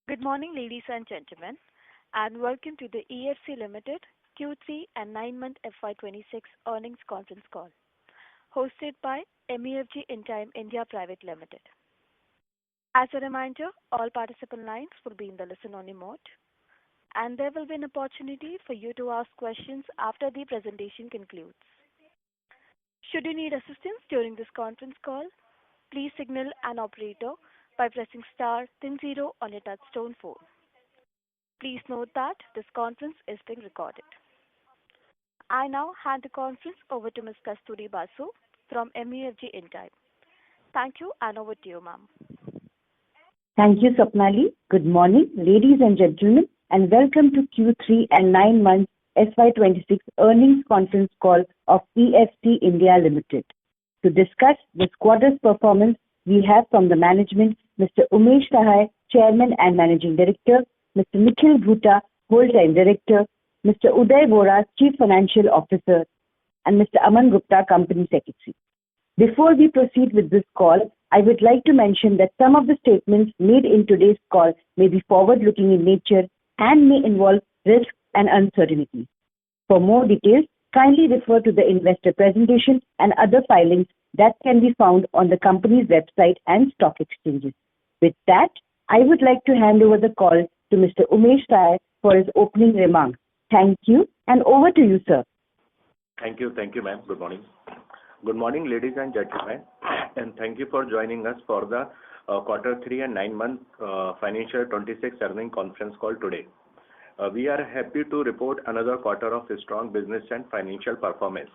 Good morning, ladies and gentlemen, and welcome to the EFC Limited Q3 and 9-month FY2026 earnings conference call, hosted by MUFG Intime India Private Limited. As a reminder, all participant lines will be in the listen-only mode, and there will be an opportunity for you to ask questions after the presentation concludes. Should you need assistance during this conference call, please signal an operator by pressing star then zero on your touchtone phone. Please note that this conference is being recorded. I now hand the conference over to Ms. Kasturi Basu from MUFG Intime. Thank you, and over to you, ma'am. Thank you, Sapnali. Good morning, ladies and gentlemen, and welcome to Q3 and 9 months FY26 earnings conference call of EFC India Limited. To discuss this quarter's performance, we have from the management Mr. Umesh Sahai, Chairman and Managing Director, Mr. Nikhil Bhuta, Whole-Time Director, Mr. Uday Vora, Chief Financial Officer, and Mr. Aman Gupta, Company Secretary. Before we proceed with this call, I would like to mention that some of the statements made in today's call may be forward-looking in nature and may involve risks and uncertainties. For more details, kindly refer to the investor presentation and other filings that can be found on the company's website and stock exchanges. With that, I would like to hand over the call to Mr. Umesh Sahai for his opening remarks. Thank you, and over to you, sir. Thank you, ma'am. Good morning. Good morning, ladies and gentlemen, and thank you for joining us for the quarter 3 and 9 month financial 26 earnings conference call today. We are happy to report another quarter of strong business and financial performance.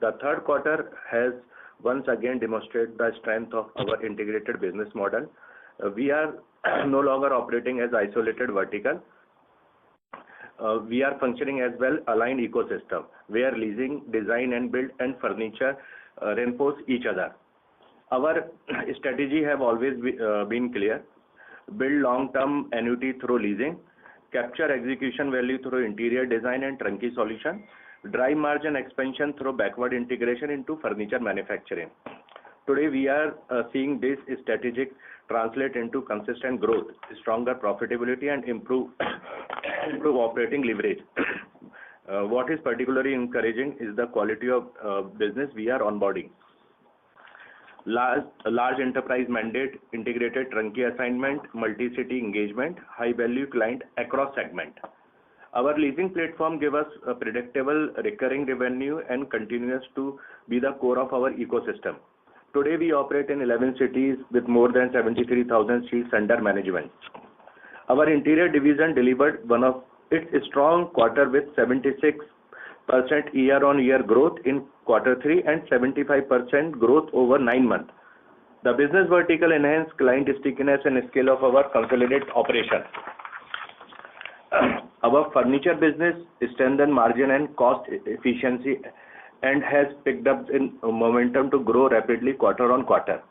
The third quarter has once again demonstrated the strength of our integrated business model. We are no longer operating as isolated vertical. We are functioning as well-aligned ecosystem, where leasing, design and build and furniture reinforce each other. Our strategy have always been clear: build long-term annuity through leasing, capture execution value through interior design and turnkey solution, drive margin expansion through backward integration into furniture manufacturing. Today, we are seeing this strategic translate into consistent growth, stronger profitability, and improve operating leverage. What is particularly encouraging is the quality of business we are onboarding. Large enterprise mandate, integrated turnkey assignment, multi-city engagement, high-value client across segment. Our leasing platform give us a predictable recurring revenue and continues to be the core of our ecosystem. Today, we operate in 11 cities with more than 73,000 seats under management. Our interior division delivered one of its strong quarter with 76% year-on-year growth in quarter 3 and 75% growth over 9 months. The business vertical enhanced client stickiness and scale of our consolidated operation. Our furniture business strengthened margin and cost efficiency and has picked up in momentum to grow rapidly quarter on quarter.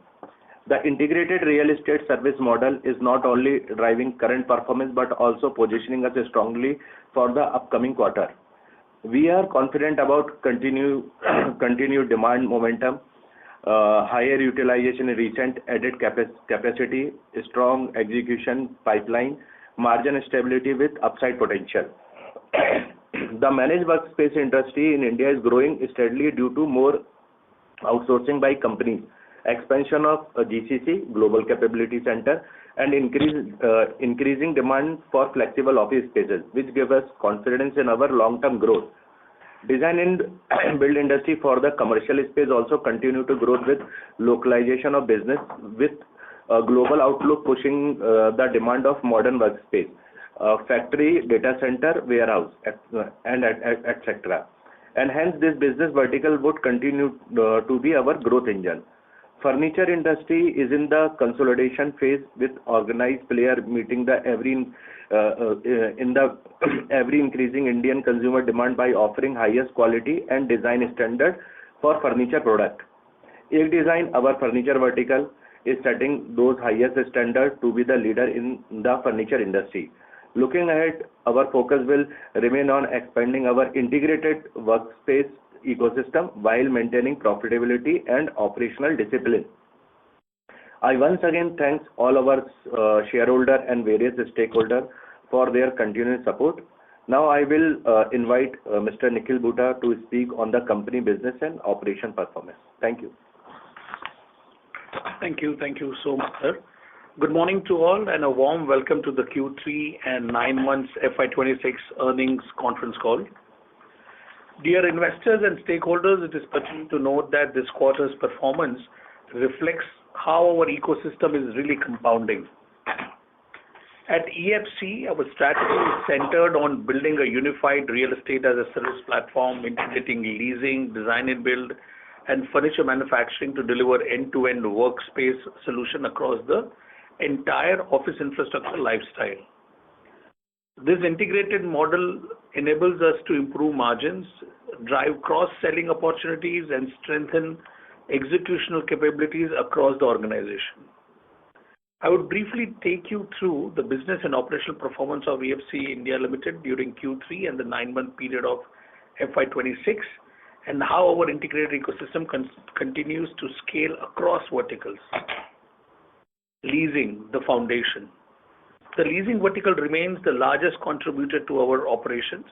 The integrated real estate service model is not only driving current performance but also positioning us strongly for the upcoming quarter. We are confident about continued demand momentum, higher utilization in recent added capacity, strong execution pipeline, margin stability with upside potential. The managed workspace industry in India is growing steadily due to more outsourcing by companies, expansion of GCC, Global Capability Center, and increasing demand for flexible office spaces, which give us confidence in our long-term growth. Design and build industry for the commercial space also continue to grow with localization of business, with a global outlook pushing the demand of modern workspace, factory, data center, warehouse, and etc. And hence, this business vertical would continue to be our growth engine. Furniture industry is in the consolidation phase with organized player meeting the ever increasing Indian consumer demand by offering highest quality and design standard for furniture product. Ek Design, our furniture vertical, is setting those highest standards to be the leader in the furniture industry. Looking ahead, our focus will remain on expanding our integrated workspace ecosystem while maintaining profitability and operational discipline. I once again thank all our shareholder and various stakeholders for their continued support. Now I will invite Mr. Nikhil Bhuta to speak on the company business and operation performance. Thank you. Thank you. Thank you so much, sir. Good morning to all and a warm welcome to the Q3 and 9 months FY26 earnings conference call. Dear investors and stakeholders, it is pertinent to note that this quarter's performance reflects how our ecosystem is really compounding. At EFC, our strategy is centered on building a unified real estate as a service platform, integrating leasing, design and build, and furniture manufacturing to deliver end-to-end workspace solution across the entire office infrastructure lifestyle. This integrated model enables us to improve margins, drive cross-selling opportunities, and strengthen executional capabilities across the organization. I would briefly take you through the business and operational performance of EFC India Limited during Q3 and the 9-month period of FY26 and how our integrated ecosystem continues to scale across verticals. Leasing, the foundation. The leasing vertical remains the largest contributor to our operations.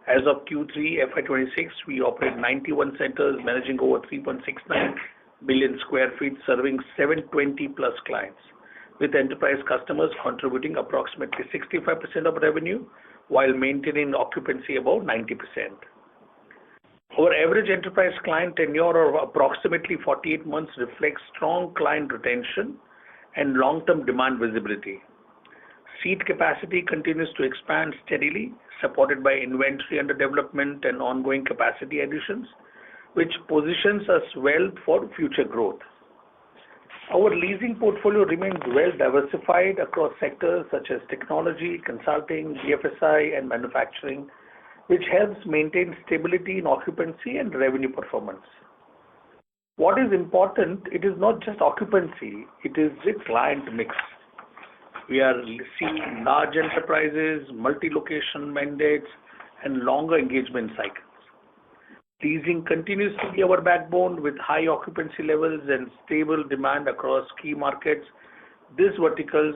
As of Q3 FY26, we operate 91 centers managing over 3.69 billion square feet, serving 720 plus clients, with enterprise customers contributing approximately 65% of revenue while maintaining occupancy above 90%. Our average enterprise client tenure of approximately 48 months reflects strong client retention and long-term demand visibility. Seat capacity continues to expand steadily, supported by inventory under development and ongoing capacity additions, which positions us well for future growth. Our leasing portfolio remains well diversified across sectors such as technology, consulting, BFSI, and manufacturing, which helps maintain stability in occupancy and revenue performance. What is important, it is not just occupancy, it is the client mix. We are seeing large enterprises, multi-location mandates, and longer engagement cycles. Leasing continues to be our backbone with high occupancy levels and stable demand across key markets. This vertical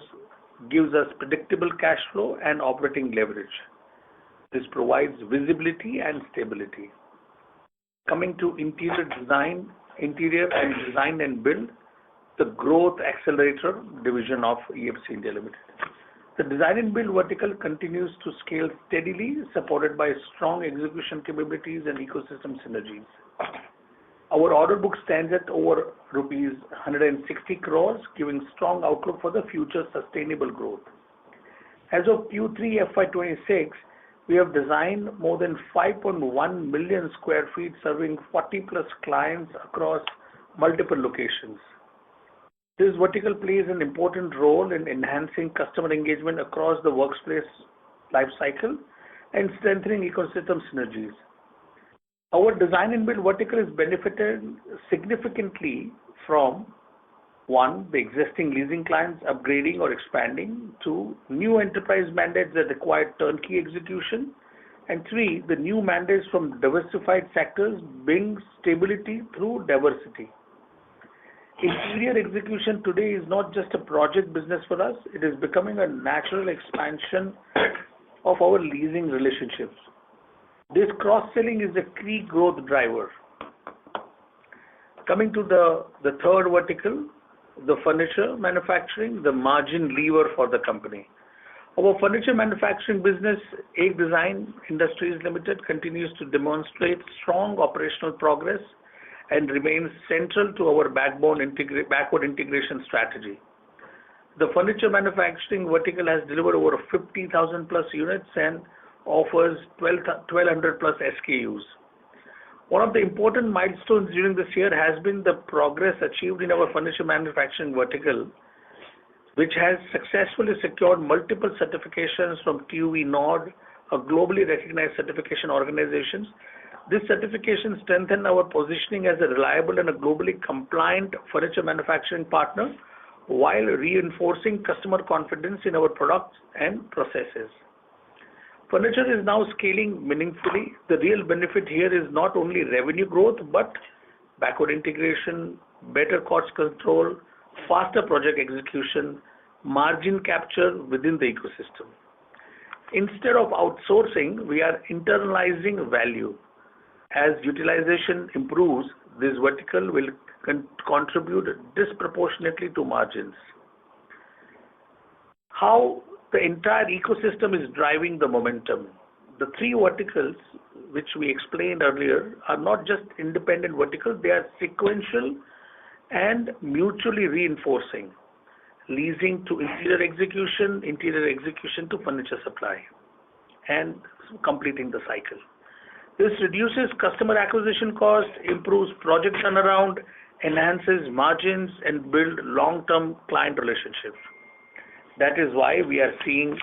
gives us predictable cash flow and operating leverage. This provides visibility and stability. Coming to interior and design and build, the growth accelerator division of EFC India Limited. The design and build vertical continues to scale steadily, supported by strong execution capabilities and ecosystem synergies. Our order book stands at over rupees 160 crores, giving strong outlook for the future sustainable growth. As of Q3 FY26, we have designed more than 5.1 million square feet, serving 40 plus clients across multiple locations. This vertical plays an important role in enhancing customer engagement across the workplace lifecycle and strengthening ecosystem synergies. Our design and build vertical is benefited significantly from 1, the existing leasing clients upgrading or expanding, 2, new enterprise mandates that require turnkey execution, and 3, the new mandates from diversified sectors bring stability through diversity. Interior execution today is not just a project business for us, it is becoming a natural expansion of our leasing relationships. This cross-selling is a key growth driver. Coming to the third vertical, the furniture manufacturing, the margin lever for the company. Our furniture manufacturing business, Ek Design Industries Limited, continues to demonstrate strong operational progress and remains central to our backward integration strategy. The furniture manufacturing vertical has delivered over 50,000 plus units and offers 1,200 plus SKUs. One of the important milestones during this year has been the progress achieved in our furniture manufacturing vertical, which has successfully secured multiple certifications from TÜV Nord, a globally recognized certification organization. This certification strengthens our positioning as a reliable and a globally compliant furniture manufacturing partner while reinforcing customer confidence in our products and processes. Furniture is now scaling meaningfully. The real benefit here is not only revenue growth, but backward integration, better cost control, faster project execution, margin capture within the ecosystem. Instead of outsourcing, we are internalizing value. As utilization improves, this vertical will contribute disproportionately to margins. How the entire ecosystem is driving the momentum. The three verticals, which we explained earlier, are not just independent verticals, they are sequential and mutually reinforcing. Leasing to interior execution to furniture supply, and completing the cycle. This reduces customer acquisition cost, improves project turnaround, enhances margins, and build long-term client relationships. That is why we are seeing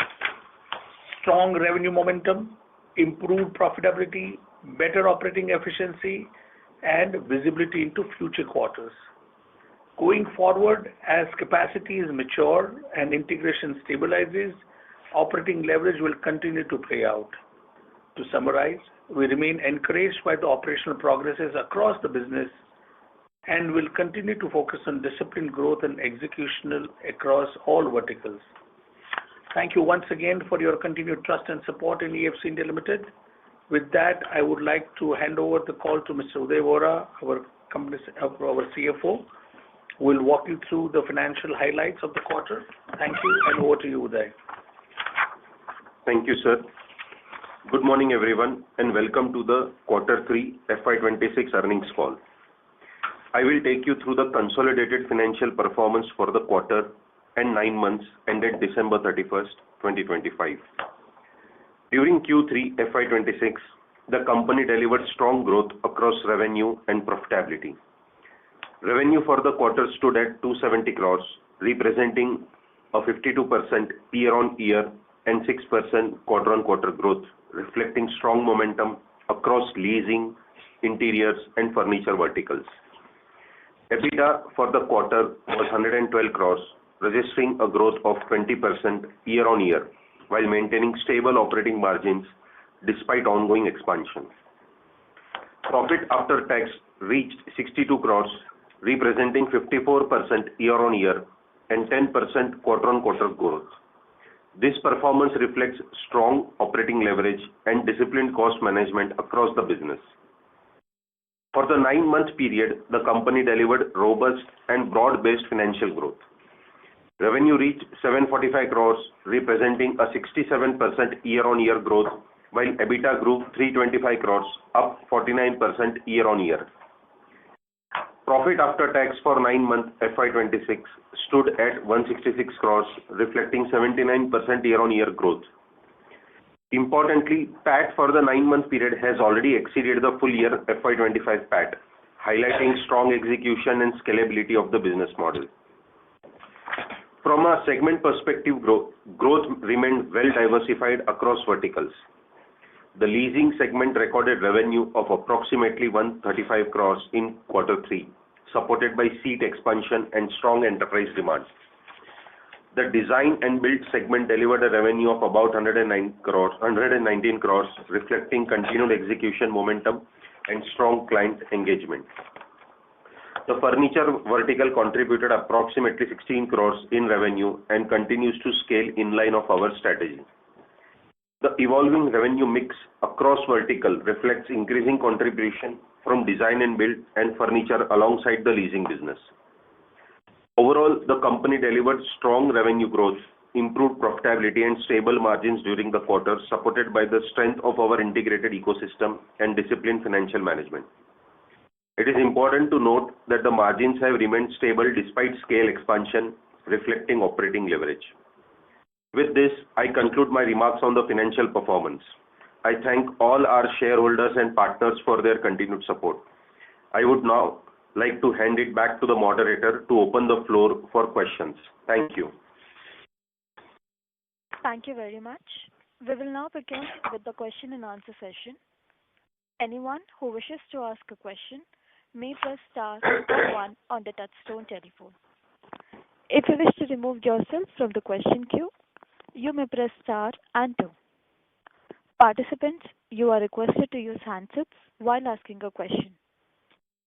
strong revenue momentum, improved profitability, better operating efficiency, and visibility into future quarters. Going forward, as capacities mature and integration stabilizes, operating leverage will continue to play out. To summarize, we remain encouraged by the operational progresses across the business and will continue to focus on disciplined growth and executional across all verticals. Thank you once again for your continued trust and support in EFC India Limited. With that, I would like to hand over the call to Mr. Uday Vora, our CFO, who will walk you through the financial highlights of the quarter. Thank you, and over to you, Uday. Thank you, sir. Good morning, everyone, and welcome to the Quarter 3 FY26 earnings call. I will take you through the consolidated financial performance for the quarter and 9 months ended December 31st, 2025. During Q3 FY26, the company delivered strong growth across revenue and profitability. Revenue for the quarter stood at 270 crores, representing a 52% year-on-year and 6% quarter-on-quarter growth, reflecting strong momentum across leasing, interiors, and furniture verticals. EBITDA for the quarter was 112 crores, registering a growth of 20% year-on-year, while maintaining stable operating margins despite ongoing expansion. Profit after tax reached 62 crores, representing 54% year-on-year and 10% quarter-on-quarter growth. This performance reflects strong operating leverage and disciplined cost management across the business. For the 9-month period, the company delivered robust and broad-based financial growth. Revenue reached 745 crores, representing a 67% year-on-year growth, while EBITDA grew 325 crores, up 49% year-on-year. Profit after tax for 9-month FY26 stood at 166 crores, reflecting 79% year-on-year growth. Importantly, PAT for the 9-month period has already exceeded the full year FY25 PAT, highlighting strong execution and scalability of the business model. From a segment perspective, growth remained well diversified across verticals. The leasing segment recorded revenue of approximately 135 crores in quarter 3, supported by seat expansion and strong enterprise demand. The design and build segment delivered a revenue of about 119 crores, reflecting continued execution momentum and strong client engagement. The furniture vertical contributed approximately 16 crores in revenue and continues to scale in line of our strategy. The evolving revenue mix across vertical reflects increasing contribution from design and build and furniture alongside the leasing business. Overall, the company delivered strong revenue growth, improved profitability, and stable margins during the quarter, supported by the strength of our integrated ecosystem and disciplined financial management. It is important to note that the margins have remained stable despite scale expansion, reflecting operating leverage. With this, I conclude my remarks on the financial performance. I thank all our shareholders and partners for their continued support. I would now like to hand it back to the moderator to open the floor for questions. Thank you. Thank you very much. We will now begin with the question and answer session. Anyone who wishes to ask a question may press star or 1 on the touchtone telephone. If you wish to remove yourself from the question queue, you may press star and 2. Participants, you are requested to use handsets while asking a question.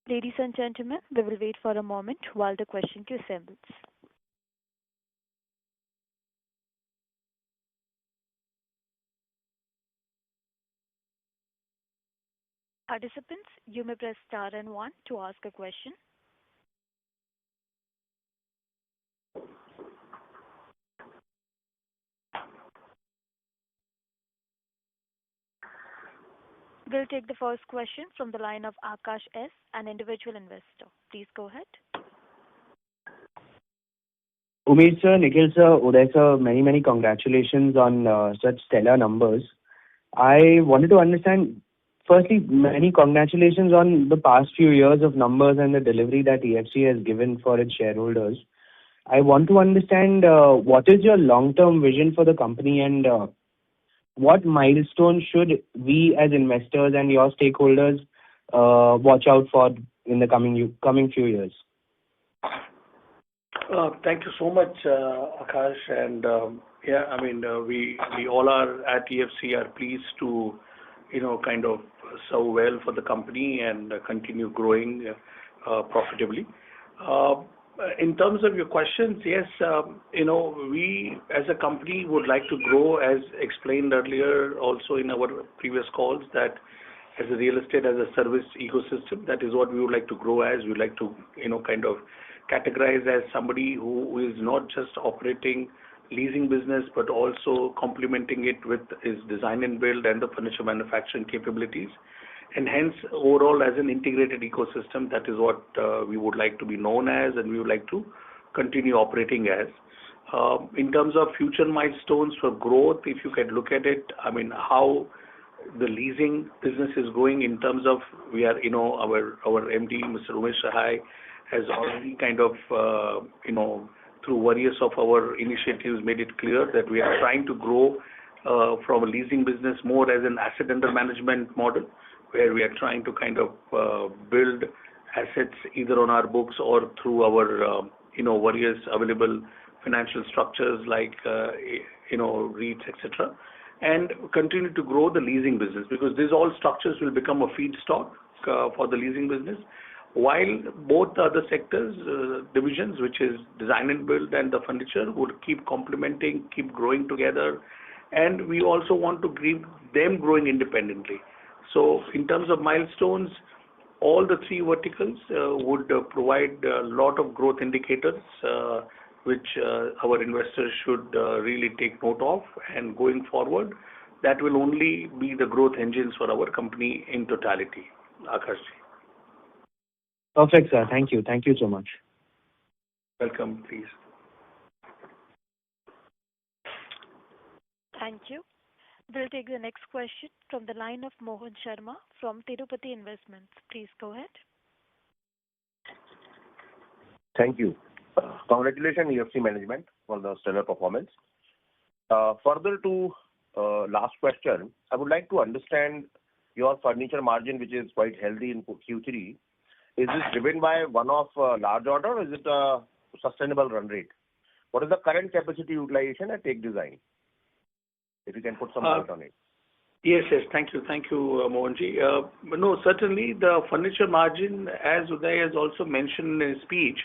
Ladies and gentlemen, we will wait for a moment while the question queue assembles. Participants, you may press star and one to ask a question. We'll take the first question from the line of Akash S., an individual investor. Please go ahead. Umesh sir, Nikhil sir, Uday sir, many congratulations on such stellar numbers. I wanted to understand, firstly, many congratulations on the past few years of numbers and the delivery that EFC has given for its shareholders. I want to understand what is your long-term vision for the company and what milestones should we as investors and your stakeholders watch out for in the coming few years? Thank you so much, Akash. And we all are at EFC are pleased to, kind of serve well for the company and continue growing profitably. In terms of your questions, yes, we as a company would like to grow, as explained earlier, also in our previous calls, that as a real estate as a service ecosystem, that is what we would like to grow as. We would like to, kind of categorize as somebody who is not just operating leasing business, but also complementing it with his design and build and the furniture manufacturing capabilities. And hence, overall, as an integrated ecosystem, that is what we would like to be known as, and we would like to continue operating as. In terms of future milestones for growth, if you can look at it, how the leasing business is going in terms of we are, our MD, Mr. Umesh Sahai, has already kind of, through various of our initiatives, made it clear that we are trying to grow from a leasing business more as an asset under management model, where we are trying to kind of build assets either on our books or through our, various available financial structures like, REITs, etc., and continue to grow the leasing business, because these all structures will become a feedstock for the leasing business, while both the other sectors, divisions, which is design and build and the furniture, would keep complementing, keep growing together, and we also want to keep them growing independently. So in terms of milestones, all the three verticals would provide a lot of growth indicators, which our investors should really take note of. And going forward, that will only be the growth engines for our company in totality. Akash. Perfect, sir. Thank you. Thank you so much. Welcome, please. Thank you. We'll take the next question from the line of Mohan Sharma from Tirupati Investments. Please go ahead. Thank you. Congratulations, EFC management, for the stellar performance. Further to last question, I would like to understand your furniture margin, which is quite healthy in Q3. Is this driven by one-off large order, or is it a sustainable run rate? What is the current capacity utilization at Take Design? If you can put some light on it. Yes. Thank you, Mohanji. No, certainly the furniture margin, as Uday has also mentioned in his speech,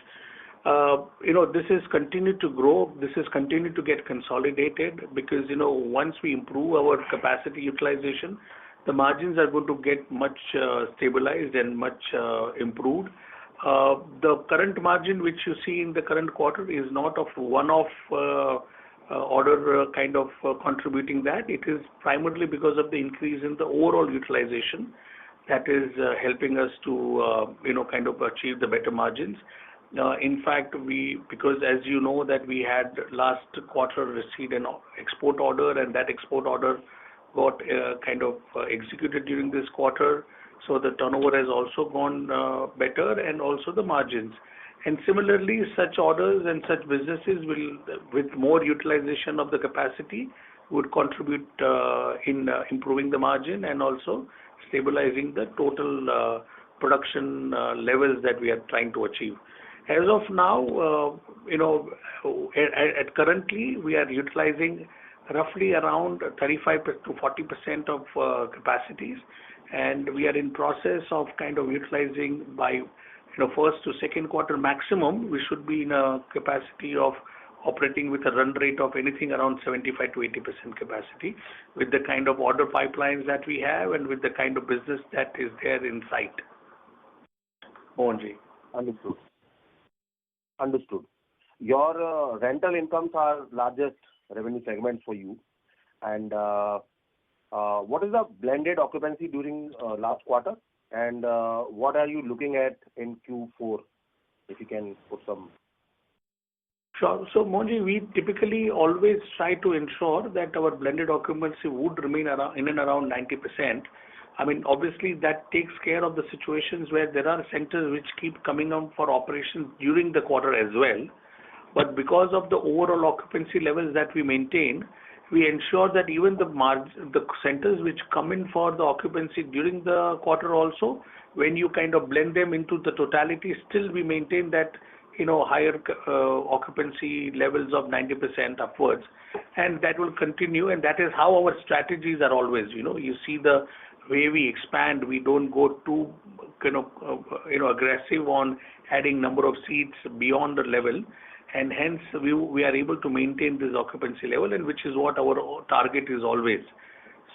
this has continued to grow. This has continued to get consolidated because, once we improve our capacity utilization, the margins are going to get much stabilized and much improved. The current margin which you see in the current quarter is not of one-off order kind of contributing that. It is primarily because of the increase in the overall utilization that is helping us to, kind of achieve the better margins. In fact, because as you know that we had last quarter received an export order, and that export order got kind of executed during this quarter. So the turnover has also gone better, and also the margins. And similarly, such orders and such businesses will, with more utilization of the capacity, would contribute in improving the margin and also stabilizing the total production levels that we are trying to achieve. As of now, at currently we are utilizing roughly around 35 to 40% of capacities, and we are in process of kind of utilizing by first to second quarter maximum. We should be in a capacity of operating with a run rate of anything around 75 to 80% capacity, with the kind of order pipelines that we have and with the kind of business that is there in sight. Mohanji. Understood. Your rental incomes are largest revenue segment for you. And what is the blended occupancy during last quarter? And what are you looking at in Q4? If you can put some. Sure. So, Mohanji, we typically always try to ensure that our blended occupancy would remain in and around 90%. I mean, obviously, that takes care of the situations where there are centers which keep coming up for operations during the quarter as well. But because of the overall occupancy levels that we maintain, we ensure that even the centers which come in for the occupancy during the quarter also, when you kind of blend them into the totality, still we maintain that higher occupancy levels of 90% upwards, and that will continue. And that is how our strategies are always. You see the way we expand, we don't go too aggressive on adding number of seats beyond the level, and hence we are able to maintain this occupancy level, and which is what our target is always.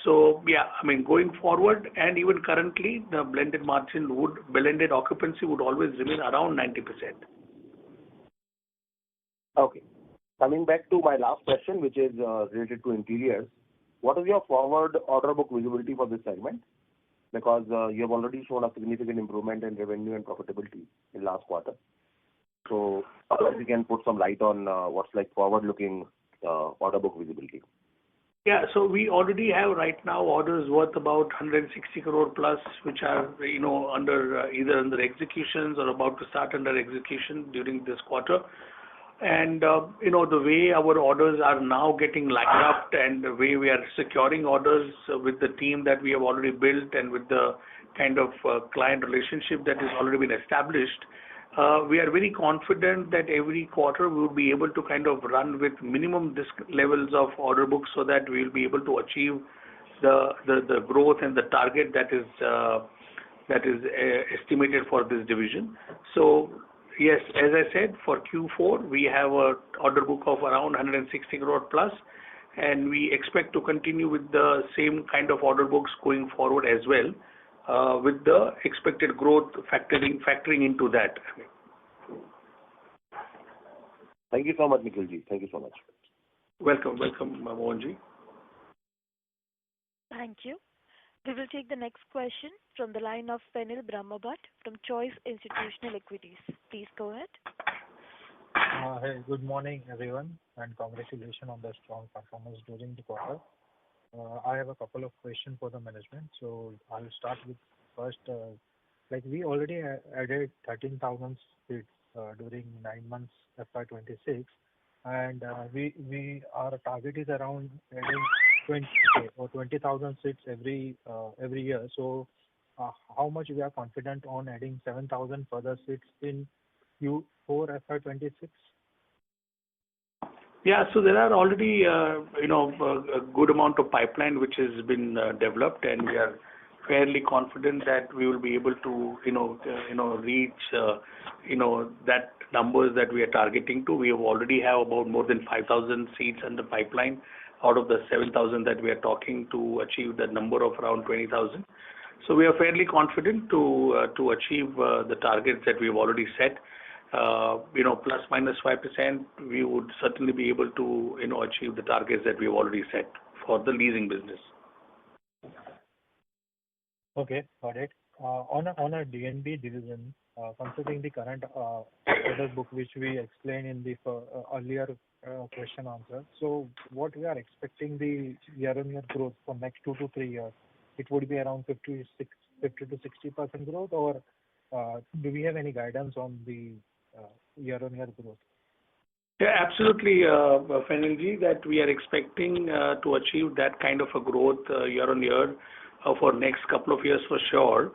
So yeah, I mean, going forward and even currently, the blended occupancy would always remain around 90%. Okay. Coming back to my last question, which is related to interiors, what is your forward order book visibility for this segment? Because you have already shown a significant improvement in revenue and profitability in last quarter. So if you can put some light on what's like forward-looking order book visibility. Yeah, so we already have right now orders worth about 160 crore plus, which are under either under executions or about to start under execution during this quarter. And the way our orders are now getting lined up and the way we are securing orders with the team that we have already built and with the kind of client relationship that has already been established, we are very confident that every quarter we will be able to kind of run with minimum levels of order books, so that we will be able to achieve the growth and the target that is estimated for this division. So yes, as I said, for Q4 we have a order book of around 160 crore plus, and we expect to continue with the same kind of order books going forward as well, with the expected growth factoring into that. Thank you so much, Nikhilji. Thank you so much. Welcome, Mohanji. Thank you. We will take the next question from the line of Fenil Brahmabhat from Choice Institutional Equities. Please go ahead. Hey, good morning, everyone, and congratulations on the strong performance during the quarter. I have a couple of questions for the management. So I'll start with first. We already added 13,000 seats during 9 months FY26, and our target is around adding 20,000 seats every year. So how much we are confident on adding 7,000 further seats in Q4 FY26? Yeah, so there are already a good amount of pipeline which has been developed, and we are fairly confident that we will be able to reach that numbers that we are targeting to. We already have about more than 5,000 seats in the pipeline out of the 7,000 that we are talking to achieve the number of around 20,000. So we are fairly confident to achieve the targets that we have already set. Plus minus 5%, we would certainly be able to achieve the targets that we have already set for the leasing business. Okay, got it. On a DNB division, considering the current order book which we explained in the earlier question answer, so what we are expecting the year-on-year growth for next 2 to 3 years, it would be around 50 to 60% growth, or do we have any guidance on the year-on-year growth? Yeah, absolutely, Fenilji, that we are expecting to achieve that kind of a growth year-on-year for next couple of years for sure.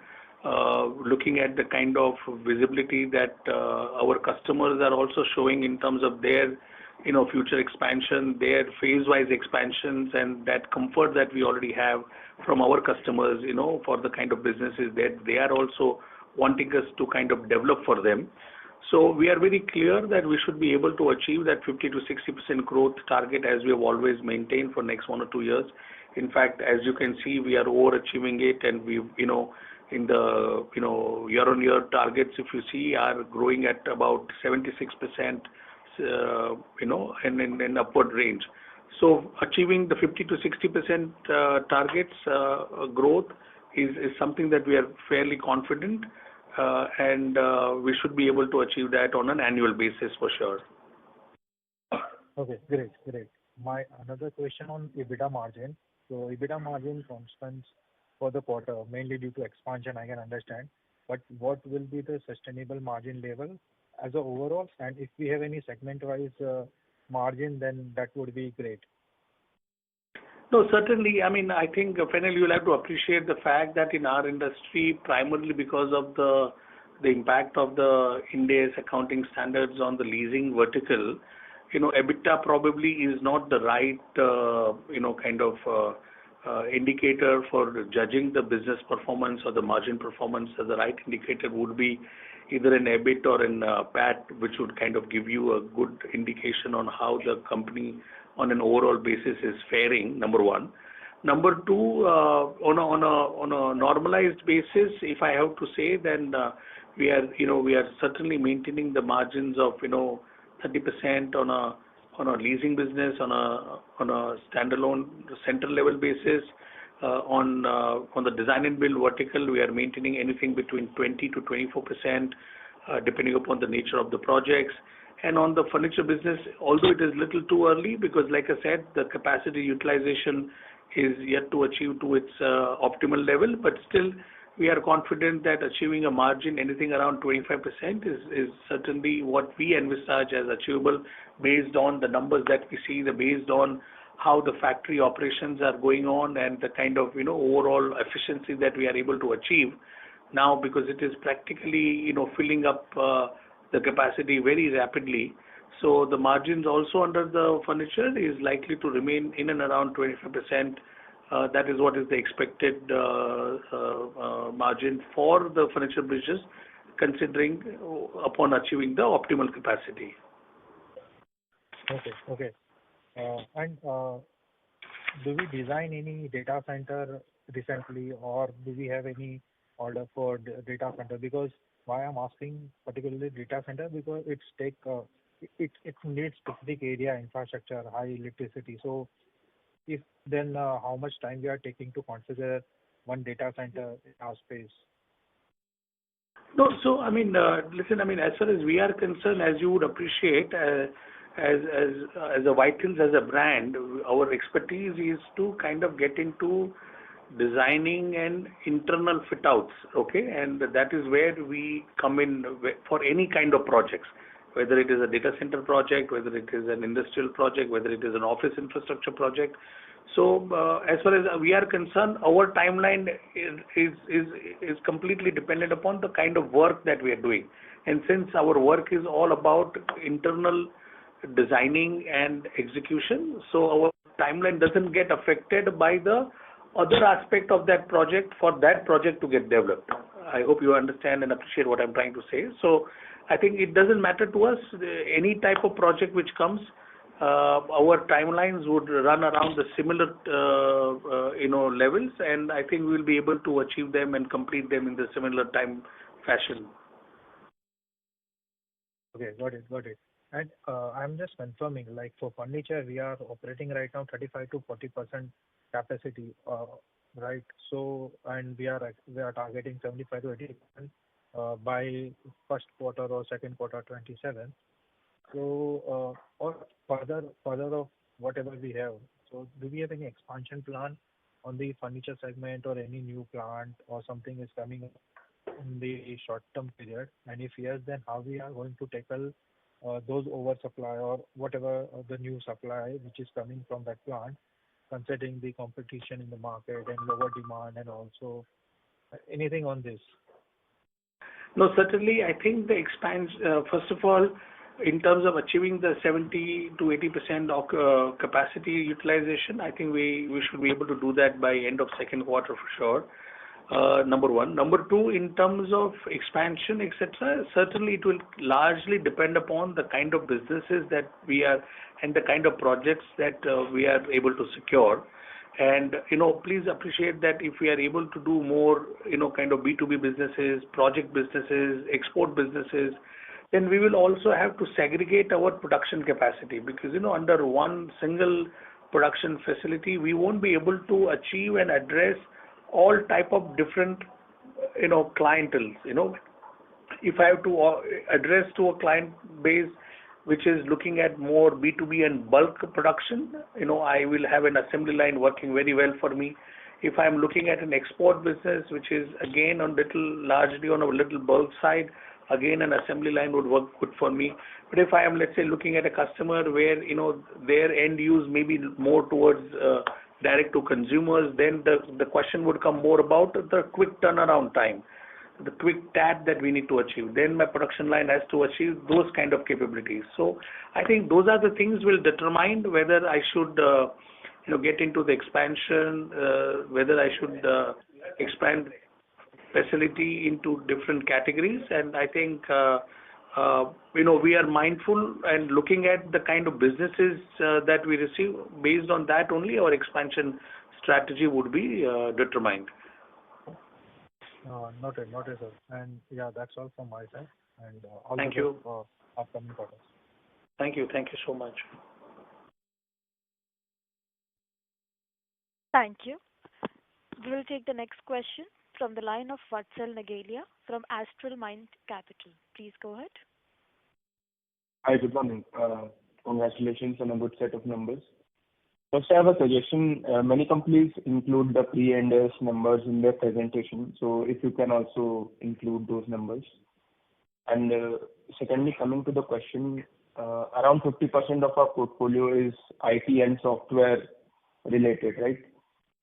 Looking at the kind of visibility that our customers are also showing in terms of their future expansion, their phase-wise expansions, and that comfort that we already have from our customers, for the kind of businesses that they are also wanting us to kind of develop for them. So we are very clear that we should be able to achieve that 50 to 60% growth target as we have always maintained for next 1 or 2 years. In fact, as you can see, we are overachieving it, and we've, in the, year-on-year targets, if you see, are growing at about 76%, in upward range. So achieving the 50 to 60% targets growth is something that we are fairly confident, and we should be able to achieve that on an annual basis for sure. Okay, great. My another question on EBITDA margin. So EBITDA margin constants for the quarter, mainly due to expansion, I can understand. But what will be the sustainable margin level as a overall? And if we have any segment-wise margin, then that would be great. No, certainly. I think, Fennel, you'll have to appreciate the fact that in our industry, primarily because of the impact of the Ind AS accounting standards on the leasing vertical, EBITDA probably is not the right, indicator for judging the business performance or the margin performance. So the right indicator would be either an EBIT or an PAT, which would kind of give you a good indication on how the company on an overall basis is faring, number one. Number two, on a normalized basis, if I have to say, then we are certainly maintaining the margins of 30% on a leasing business, on a standalone center level basis. On the design and build vertical, we are maintaining anything between 20 to 24%, depending upon the nature of the projects. And on the furniture business, although it is little too early, because like I said, the capacity utilization is yet to achieve to its optimal level, but still we are confident that achieving a margin anything around 25% is certainly what we envisage as achievable based on the numbers that we see, based on how the factory operations are going on, and the kind of overall efficiency that we are able to achieve now, because it is practically filling up the capacity very rapidly. So the margins also under the furniture is likely to remain in and around 25%. That is what is the expected margin for the furniture business, considering upon achieving the optimal capacity. Okay. And do we design any data center recently, or do we have any order for data center? Because why I'm asking particularly data center, because it needs specific area infrastructure, high electricity. So if then how much time we are taking to configure one data center in our space? No, so listen, as far as we are concerned, as you would appreciate, as a White Hills as a brand, our expertise is to kind of get into designing and internal fit outs, okay, and that is where we come in for any kind of projects, whether it is a data center project, whether it is an industrial project, whether it is an office infrastructure project. So as far as we are concerned, our timeline is completely dependent upon the kind of work that we are doing. And since our work is all about internal designing and execution, so our timeline doesn't get affected by the other aspect of that project for that project to get developed. I hope you understand and appreciate what I'm trying to say. So I think it doesn't matter to us, any type of project which comes, our timelines would run around the similar levels, and I think we'll be able to achieve them and complete them in the similar time fashion. Okay, got it. And I'm just confirming, like for furniture, we are operating right now 35 to 40% capacity, right? So, and we are targeting 75 to 80% by first quarter or second quarter 27. So, or further of whatever we have. So, do we have any expansion plan on the furniture segment, or any new plant or something is coming in the short-term period? And if yes, then how we are going to tackle those oversupply or whatever the new supply which is coming from that plant, considering the competition in the market and lower demand, and also anything on this? No, certainly. I think the expansion, first of all, in terms of achieving the 70 to 80% of capacity utilization, I think we should be able to do that by end of second quarter for sure. Number one. Number two, in terms of expansion, etc., certainly it will largely depend upon the kind of businesses that we are and the kind of projects that we are able to secure. And, please appreciate that if we are able to do more, kind of B2B businesses, project businesses, export businesses, then we will also have to segregate our production capacity because, under one single production facility, we won't be able to achieve and address all type of different, clienteles. If I have to address to a client base which is looking at more B2B and bulk production, I will have an assembly line working very well for me. If I'm looking at an export business, which is again largely on a little bulk side, again an assembly line would work good for me. But if I am, let's say, looking at a customer where, their end use may be more towards direct to consumers, then the question would come more about the quick turnaround time, the quick TAT that we need to achieve. Then my production line has to achieve those kind of capabilities. So I think those are the things will determine whether I should, get into the expansion, whether I should expand facility into different categories. And I think, we are mindful and looking at the kind of businesses that we receive. Based on that only, our expansion strategy would be determined. Noted, sir. And yeah, that's all from my side. And all Thank the you. best for upcoming quarters. Thank you so much. Thank you. We will take the next question from the line of Vatsal Nagalia from Astral Mind Capital. Please go ahead. Hi, good morning. Congratulations on a good set of numbers. First, I have a suggestion. Many companies include the pre-Ind AS numbers in their presentation, so if you can also include those numbers. And secondly, coming to the question, around 50% of our portfolio is IT and software related, right?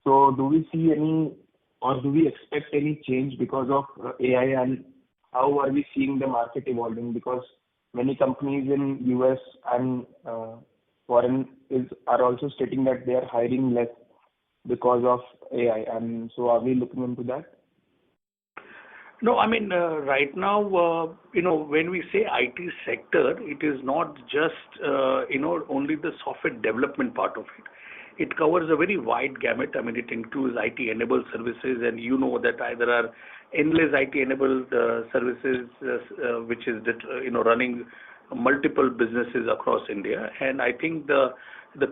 So do we see any or do we expect any change because of AI, and how are we seeing the market evolving? Because many companies in US and foreign are also stating that they are hiring less because of AI, and so are we looking into that? No, I mean, right now, when we say IT sector, it is not just, only the software development part of it. It covers a very wide gamut. I mean, it includes IT-enabled services, and that there are endless IT-enabled services, which is, running multiple businesses across India. And I think the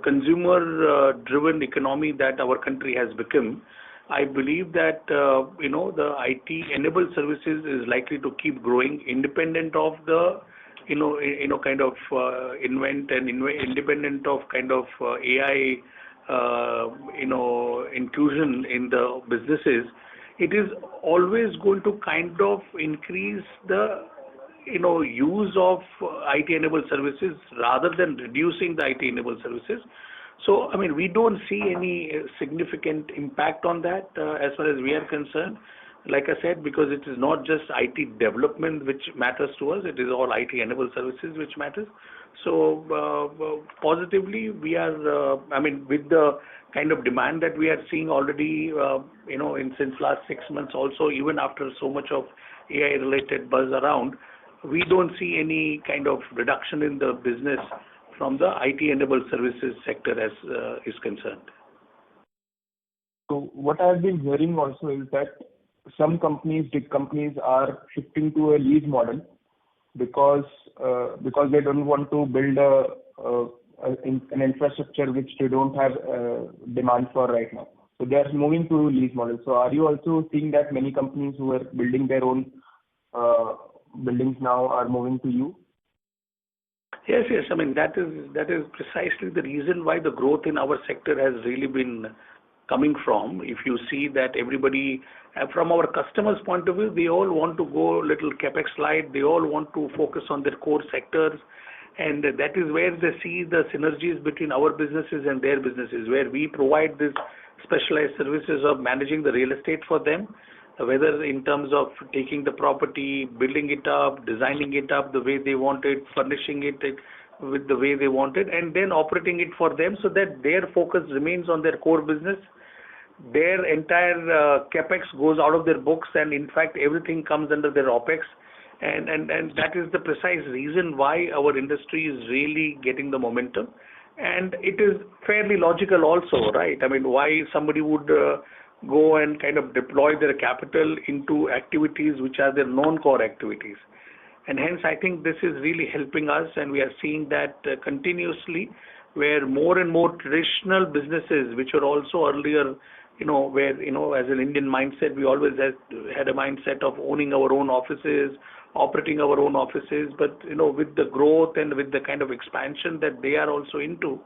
consumer-driven economy that our country has become, I believe that, the IT-enabled services is likely to keep growing independent of the, kind of independent of kind of AI, inclusion in the businesses. It is always going to kind of increase the, use of IT-enabled services rather than reducing the IT-enabled services. So, I mean, we don't see any significant impact on that as far as we are concerned. Like I said, because it is not just IT development which matters to us, it is all IT-enabled services which matters. So, positively, we are, with the kind of demand that we are seeing already, since last 6 months also, even after so much of AI-related buzz around, we don't see any kind of reduction in the business from the IT-enabled services sector as is concerned. So what I've been hearing also is that some companies, big companies, are shifting to a lease model because they don't want to build an infrastructure which they don't have demand for right now. So they are moving to lease model. So are you also seeing that many companies who are building their own buildings now are moving to you? Yes. I mean, that is precisely the reason why the growth in our sector has really been coming from. If you see that everybody, from our customers' point of view, they all want to go little capex light. They all want to focus on their core sectors. And that is where they see the synergies between our businesses and their businesses, where we provide this specialized services of managing the real estate for them. whether in terms of taking the property, building it up, designing it up the way they want it, furnishing it with the way they want it, and then operating it for them so that their focus remains on their core business. Their entire capex goes out of their books, and in fact everything comes under their opex, and that is the precise reason why our industry is really getting the momentum. And it is fairly logical also, right? I mean, why somebody would go and kind of deploy their capital into activities which are their non-core activities. And hence, I think this is really helping us, and we are seeing that continuously, where more and more traditional businesses, which were also earlier, where, as an Indian mindset, we always had a mindset of owning our own offices, operating our own offices, but, with the growth and with the kind of expansion that they are also into,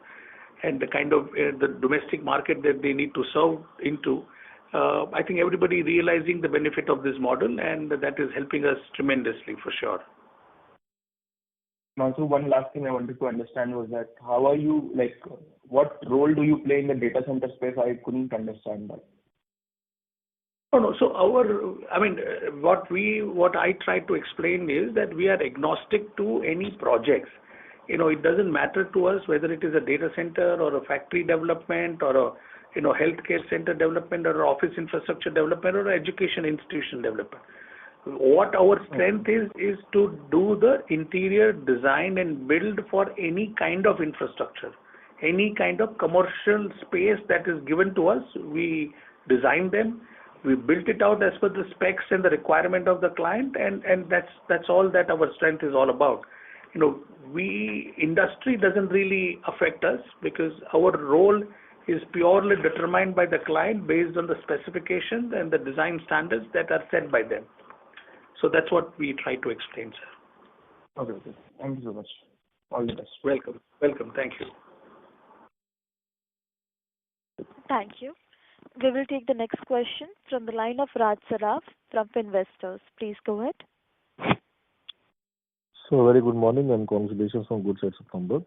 and the kind of the domestic market that they need to serve into, I think everybody realizing the benefit of this model, and that is helping us tremendously for sure. Also, one last thing I wanted to understand was that how are you, what role do you play in the data center space? I couldn't understand that. Oh, no. So what I try to explain is that we are agnostic to any projects. It doesn't matter to us whether it is a data center or a factory development or a healthcare center development or office infrastructure development or education institution development. What our strength is to do the interior design and build for any kind of infrastructure, any kind of commercial space that is given to us. We design them, we built it out as per the specs and the requirement of the client, and that's all that our strength is all about. Industry doesn't really affect us because our role is purely determined by the client based on the specifications and the design standards that are set by them. So that's what we try to explain, sir. Okay. Thank you so much. All the best. Welcome. Thank you. Thank you. We will take the next question from the line of Raj Saraf from Finvestors. Please go ahead. So, very good morning and congratulations on good sets of numbers.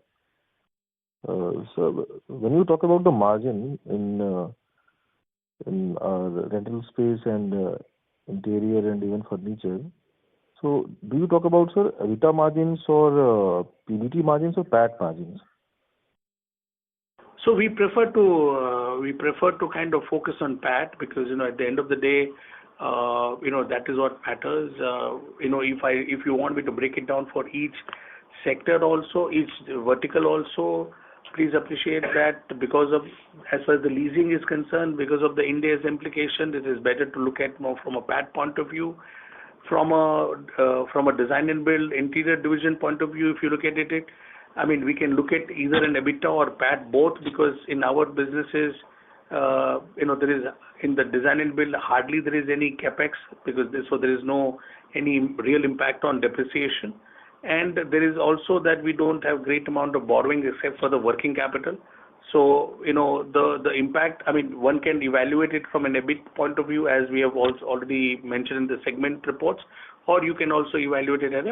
So, when you talk about the margin in rental space and interior and even furniture, so do you talk about, sir, EBITDA margins or PBT margins or PAT margins? So we prefer to kind of focus on PAT because at the end of the day, that is what matters. If you want me to break it down for each sector also, each vertical also, please appreciate that because of, as far as the leasing is concerned, because of the Ind AS implication, it is better to look at more from a PAT point of view. From a design and build interior division point of view, if you look at it, we can look at either an EBITDA or PAT both, because in our businesses, there is, in the design and build, hardly there is any capex because there is no any real impact on depreciation. And there is also that we don't have great amount of borrowing except for the working capital. So, the impact, one can evaluate it from an EBIT point of view, as we have also already mentioned in the segment reports, or you can also evaluate it at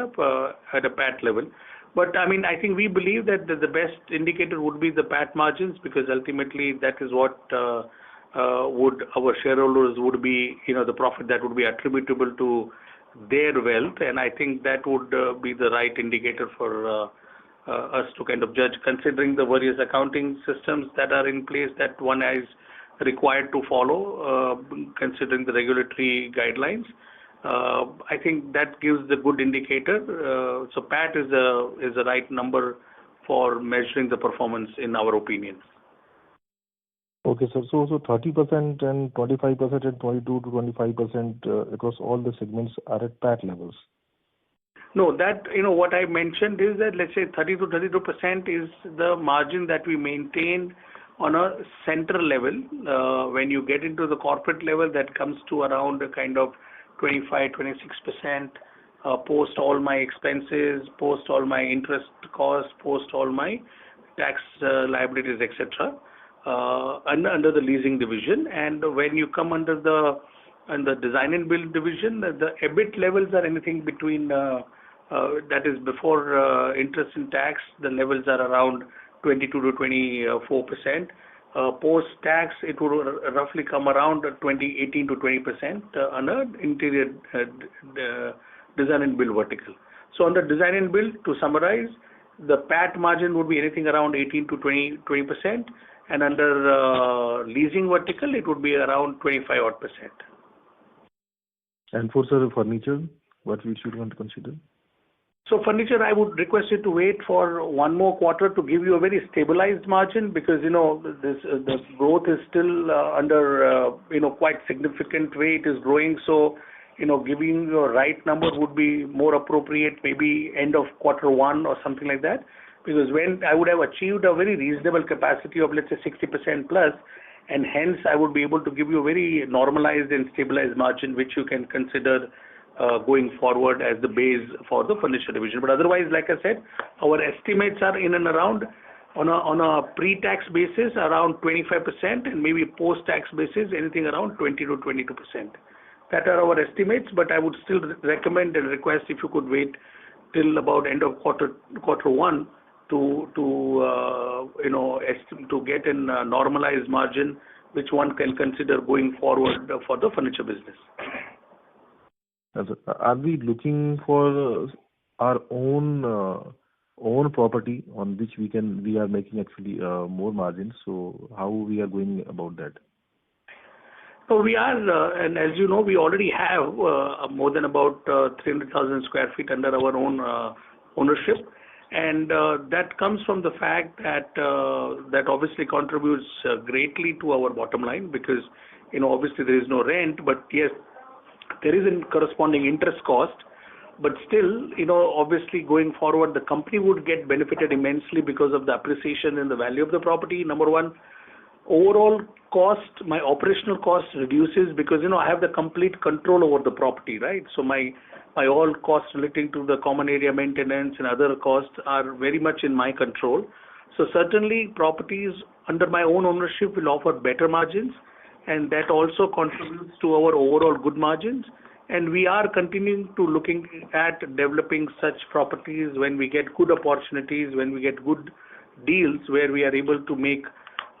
a PAT level. But I think we believe that the best indicator would be the PAT margins, because ultimately that is what would our shareholders would be, the profit that would be attributable to their wealth, and I think that would be the right indicator for us to kind of judge, considering the various accounting systems that are in place that one is required to follow, considering the regulatory guidelines. I think that gives the good indicator. So PAT is the right number for measuring the performance, in our opinion. Okay, sir. So 30% and 25% and 22 to 25% across all the segments are at PAT levels. No, that, what I mentioned is that, let's say 30 to 32% is the margin that we maintain on a center level. When you get into the corporate level, that comes to around a kind of 25-26%, post all my expenses, post all my interest costs, post all my tax liabilities, etc. Under the leasing division. And when you come under the design and build division, the EBIT levels are anything between that is before interest and tax. The levels are around 22 to 24%. Post-tax, it would roughly come around 18 to 20% on an interior design and build vertical. So on the design and build, to summarize, the PAT margin would be anything around 18 to 20%, and under leasing vertical, it would be around 25 odd percent. And for sir, furniture, what we should want to consider? So furniture, I would request you to wait for one more quarter to give you a very stabilized margin, because the growth is still under quite significant way. It is growing, so giving you a right number would be more appropriate, maybe end of Q1 or something like that. Because when I would have achieved a very reasonable capacity of, let's say, 60% plus, and hence I would be able to give you a very normalized and stabilized margin, which you can consider going forward as the base for the furniture division. But otherwise, like I said, our estimates are in and around, on a pre-tax basis, around 25%, and maybe post-tax basis, anything around 20 to 22%. That are our estimates, but I would still recommend and request if you could wait till about end of Q1 to get a normalized margin, which one can consider going forward for the furniture business. Are we looking for our own property on which we are making actually more margins? So how we are going about that? So we are, and as you know, we already have more than about 300,000 square feet under our own ownership, and that comes from the fact that that obviously contributes greatly to our bottom line, because obviously there is no rent, but yes, there is a corresponding interest cost. But still, obviously going forward, the company would get benefited immensely because of the appreciation in the value of the property. Number one, overall cost, my operational cost reduces, because I have the complete control over the property, right? So my all costs relating to the common area maintenance and other costs are very much in my control. So certainly properties under my own ownership will offer better margins, and that also contributes to our overall good margins. And we are continuing to looking at developing such properties when we get good opportunities, when we get good deals where we are able to make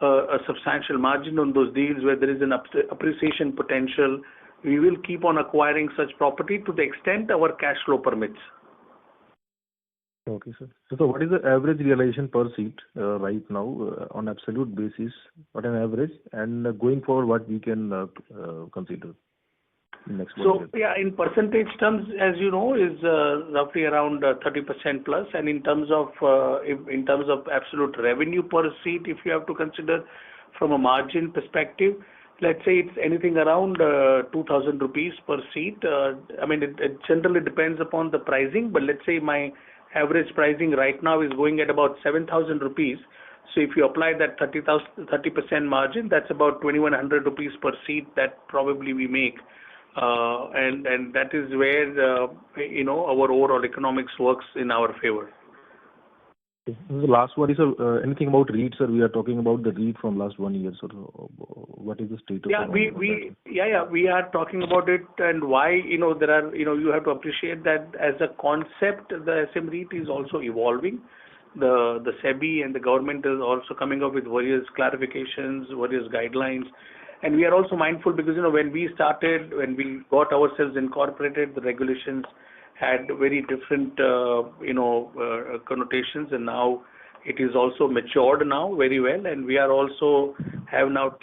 a substantial margin on those deals, where there is an appreciation potential. We will keep on acquiring such property to the extent our cash flow permits. Okay, sir. So what is the average realization per seat right now on absolute basis, what an average, and going forward, what we can consider in next 1 year? So yeah, in percentage terms, as you know, is roughly around 30% plus, and in terms of absolute revenue per seat, if you have to consider from a margin perspective, let's say it's anything around 2,000 rupees per seat. I mean, it generally depends upon the pricing, but let's say my average pricing right now is going at about 7,000 rupees. So if you apply that 30% margin, that's about 2,100 rupees per seat that probably we make. And that is where our overall economics works in our favor. The last one is anything about REIT, sir? We are talking about the REIT from last 1 year. So what is the status? Yeah, we are talking about it, and why there are you have to appreciate that as a concept, the SM REIT is also evolving. The SEBI and the government is also coming up with various clarifications, various guidelines. And we are also mindful, because when we got ourselves incorporated, the regulations had very different connotations, and now it is also matured now very well, and we are also have now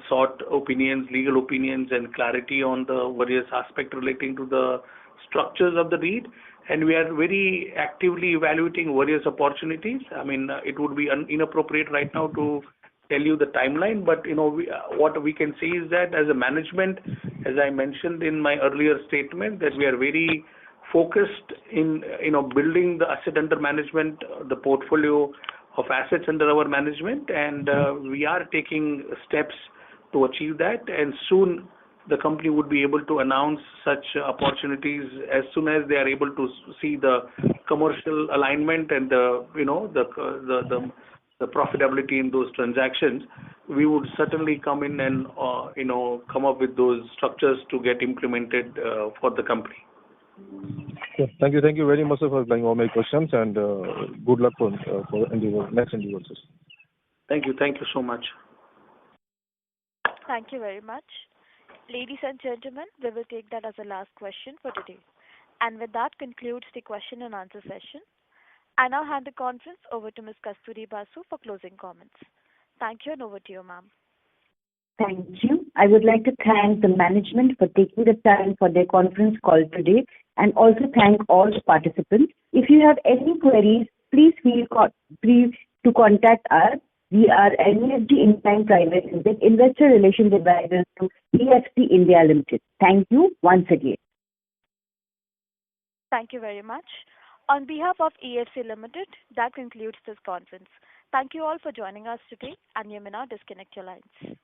sought opinions, legal opinions, and clarity on the various aspects relating to the structures of the REIT, and we are very actively evaluating various opportunities. I mean, it would be inappropriate right now to tell you the timeline, but what we can say is that as a management, as I mentioned in my earlier statement, that we are very focused in building the asset under management, the portfolio of assets under our management, and we are taking steps to achieve that, and soon the company would be able to announce such opportunities as soon as they are able to see the commercial alignment and the profitability in those transactions. We would certainly come in and come up with those structures to get implemented for the company. Yeah, thank you very much, sir, for replying all my questions, and good luck for next endeavors. Thank you so much. Thank you very much. Ladies and gentlemen, we will take that as the last question for today. And with that concludes the question and answer session. I now hand the conference over to Ms. Kasturi Basu for closing comments. Thank you, and over to you, ma'am. Thank you. I would like to thank the management for taking the time for their conference call today and also thank all the participants. If you have any queries, please feel free to contact us. We are MUFG In Time Private Limited, Investor Relations Advisors to EFC India Limited. Thank you once again. Thank you very much. On behalf of EFC Limited, that concludes this conference. Thank you all for joining us today, and you may now disconnect your lines.